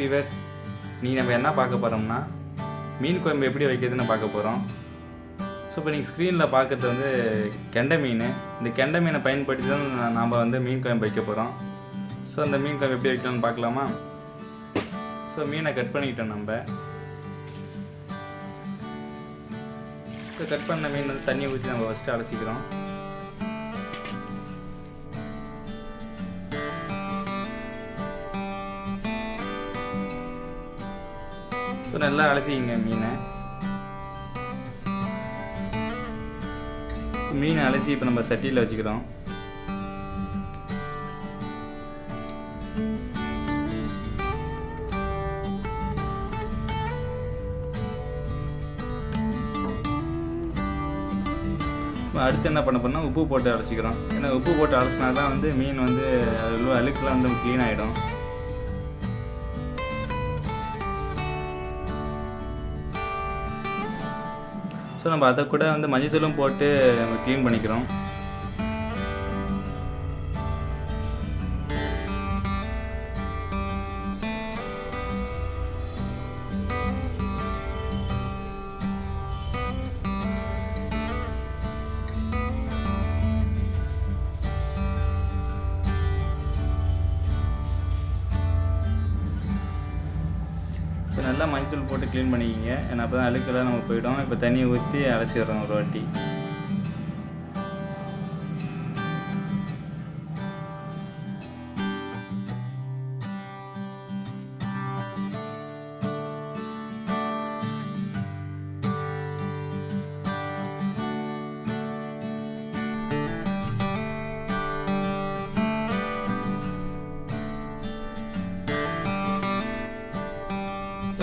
Viewers, நம்ம என்ன பார்க்க போகிறோம்னா மீன் குழம்பு எப்படி வைக்கிறதுன்னு பார்க்க போகிறோம். ஸோ இப்போ நீங்கள் ஸ்க்ரீனில் பார்க்குறது வந்து கெண்டை மீன். இந்த கெண்டை மீனை பயன்படுத்தி தான் நாம் வந்து மீன் குழம்பு வைக்க போகிறோம். ஸோ அந்த மீன் குழம்பு எப்படி வைக்கலாம்னு பார்க்கலாமா? ஸோ மீனை கட் பண்ணிக்கிட்டோம் நம்ம. ஸோ கட் பண்ண மீன் வந்து தண்ணியை ஊற்றி நம்ம ஃபஸ்ட்டு அலசிக்கிறோம். ஸோ நல்லா அலசிங்க மீனை. மீனை அலசி இப்போ நம்ம சட்டியில் வச்சுக்கிறோம். அடுத்து என்ன பண்ண போனால் உப்பு போட்டு அலசிக்கிறோம். ஏன்னா உப்பு போட்டு அலசினா தான் வந்து மீன் வந்து அதில் அழுக்கெலாம் வந்து க்ளீன் ஆகிடும். ஸோ நம்ம அதை கூட வந்து மஞ்சத்தூளும் போட்டு நம்ம க்ளீன் பண்ணிக்கிறோம். ஸோ நல்லா மஞ்சள் போட்டு க்ளீன் பண்ணிக்கிங்க. ஏன்னா அப்போ தான் அழுக்கெல்லாம் நம்ம போயிடும். இப்போ தண்ணியை ஊற்றி அலசிடுறோம் ஒரு வாட்டி.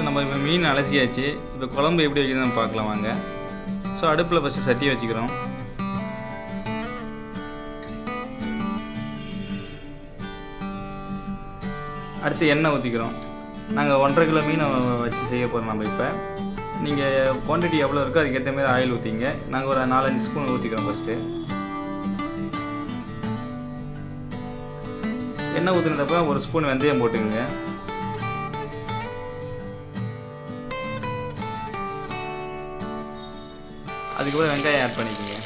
நம்ம இப்போ மீன் அலசியாச்சு. இப்போ குழம்பு எப்படி வைக்கிறதுன்னு பார்க்கலாம் வாங்க. ஸோ அடுப்பில் ஃபஸ்ட்டு சட்டி வச்சுக்கிறோம். அடுத்து எண்ணெய் ஊற்றிக்கிறோம். நாங்கள் 1.5 கிலோ மீனை வச்சு செய்ய போகிறோம் நம்ம. இப்போ நீங்கள் குவான்டிட்டி எவ்வளோ இருக்கோ அதுக்கேற்ற மாதிரி ஆயில் ஊற்றிங்க. நாங்கள் ஒரு 4-5 ஸ்பூன் ஊற்றிக்கிறோம். ஃபஸ்ட்டு எண்ணெய் ஊற்றினதப்போ ஒரு ஸ்பூன் வெந்தயம் போட்டுக்குங்க. அதுக்கப்புறம் வெங்காயம் ஆட் பண்ணிக்கோங்க.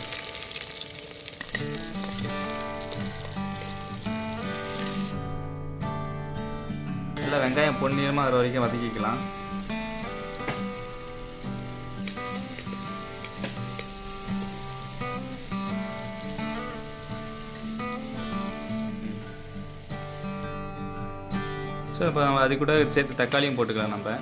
நல்லா வெங்காயம் பொன்னிறமாக வர வரைக்கும் வதக்கிக்கலாம். ஸோ இப்போ அது கூட சேர்த்து தக்காளியும் போட்டுக்கலாம் நம்ம.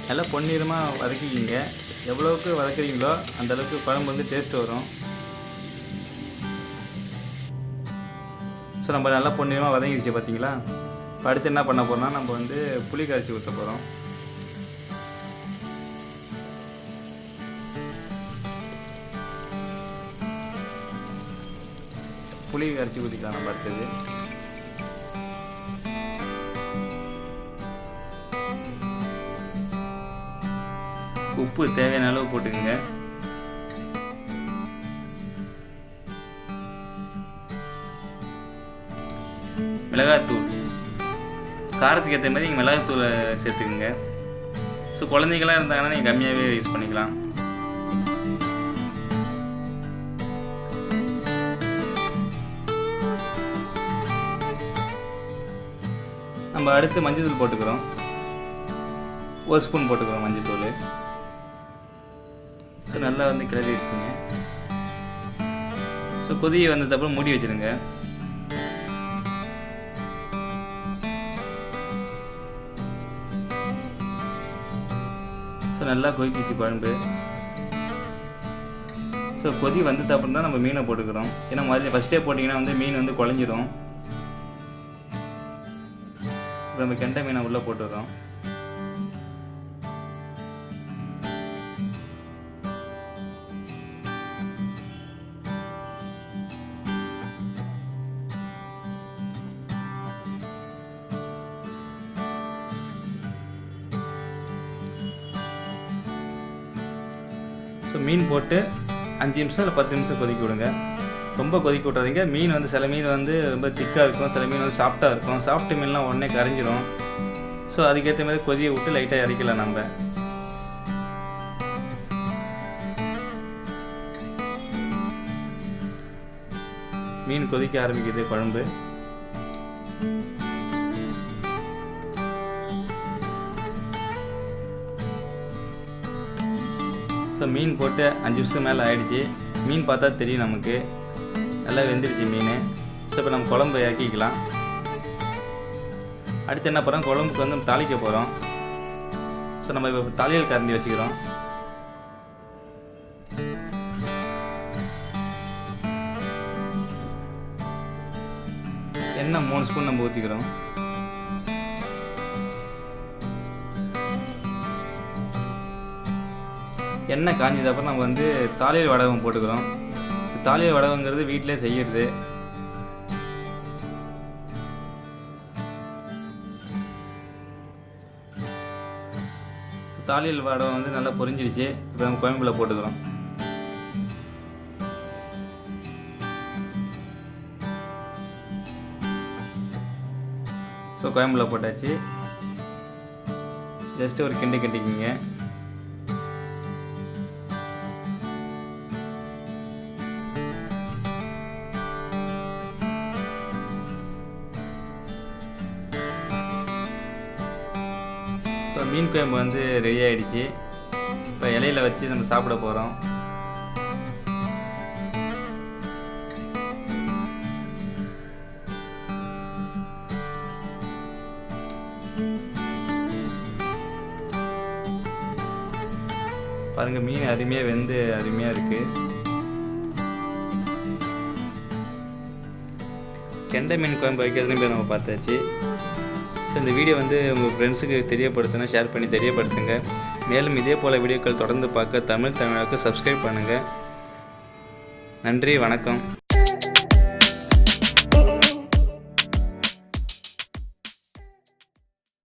நல்லா பொன்னிறமாக வதக்கிக்கிங்க. எவ்வளோவுக்கு வதக்குறீங்களோ அந்தளவுக்கு குழம்பு வந்து டேஸ்ட் வரும். ஸோ நம்ம நல்லா பொன்னிறமாக வதங்கிடுச்சு பார்த்தீங்களா? இப்போ அடுத்து என்ன பண்ண போகிறோம்னா நம்ம வந்து புளி கரைச்சி ஊற்ற போகிறோம். புளி கரைச்சி ஊற்றிக்கலாம் நம்ம. அடுத்தது உப்பு தேவையான அளவு போட்டுக்கோங்க. மிளகாத்தூள் காரத்துக்கு ஏற்ற மாதிரி நீங்கள் மிளகாத்தூளை சேர்த்துக்குங்க. ஸோ குழந்தைங்களாம் இருந்தாங்கன்னா நீங்கள் கம்மியாகவே யூஸ் பண்ணிக்கலாம். நம்ம அடுத்து மஞ்சள் தூள் போட்டுக்கிறோம். 1 ஸ்பூன் போட்டுக்கிறோம் மஞ்சள் தூள். ஸோ நல்லா வந்து கிளறி இருக்குங்க. ஸோ கொதியை வந்ததுக்கப்புறம் மூடி வச்சுருங்க. ஸோ நல்லா கொதிச்சிச்சு குழம்பு. ஸோ கொதி வந்ததுக்கப்புறம் தான் நம்ம மீனை போட்டுக்கிறோம். ஏன்னா முதல்ல ஃபஸ்ட்டே போட்டிங்கன்னா வந்து மீன் வந்து குழஞ்சிடும். இப்போ நம்ம கெண்டை மீனை உள்ளே போட்டுக்கிறோம். ஸோ மீன் போட்டு 5 நிமிஷம் இல்லை 10 நிமிஷம் கொதிக்க விடுங்க. ரொம்ப கொதிக்க விட்றாதீங்க. மீன் வந்து சில மீன் வந்து ரொம்ப திக்காக இருக்கும், சில மீன் வந்து சாஃப்டாக இருக்கும். சாஃப்ட் மீன்லாம் உடனே கரைஞ்சிரும். ஸோ அதுக்கேற்ற மாதிரி கொதியை விட்டு லைட்டாக இறக்கலாம் நம்ம. மீன் கொதிக்க ஆரம்பிக்குது குழம்பு. ஸோ மீன் போட்டு 5 நிமிஷம் மேலே ஆகிடுச்சு. மீன் பார்த்தா தெரியும் நமக்கு, நல்லா வெந்துடுச்சு மீன். ஸோ இப்போ நம்ம குழம்பு இறக்கிக்கலாம். அடுத்து என்ன பண்ணுறோம், குழம்புக்கு வந்து தாளிக்க போகிறோம். ஸோ நம்ம இப்போ தாளியல் கரண்டி வச்சுக்கிறோம். எண்ணெய் 3 ஸ்பூன் நம்ம ஊற்றிக்கிறோம். எண்ணெய் காஞ்சதுக்கப்புறம் நம்ம வந்து தாளியல் வடகம் போட்டுக்கிறோம். தாளியல் வடகங்கிறது வீட்டிலே செய்கிறது. தாளியல் வடகம் வந்து நல்லா பொரிஞ்சிடுச்சு. இப்போ நம்ம குழம்புல போட்டுக்கிறோம். ஸோ குழம்புல போட்டாச்சு. ஜஸ்ட்டு ஒரு கிண்டிக்கிங்க. இப்போ மீன் குழம்பு வந்து ரெடி ஆகிடுச்சு. இப்போ இலையில வச்சு நம்ம சாப்பிட போகிறோம். பாருங்கள், மீன் அருமையாக வெந்து அருமையாக இருக்குது. கெண்டை மீன் குழம்பு வைக்கிறதுன்னு போய் நம்ம பார்த்தாச்சு. ஸோ இந்த வீடியோ வந்து உங்கள் ஃப்ரெண்ட்ஸுக்கு தெரியப்படுத்தினா ஷேர் பண்ணி தெரியப்படுத்துங்க. மேலும் இதே போல் வீடியோக்கள் தொடர்ந்து பார்க்க தமிழாக்கு சப்ஸ்கிரைப் பண்ணுங்கள். நன்றி, வணக்கம்.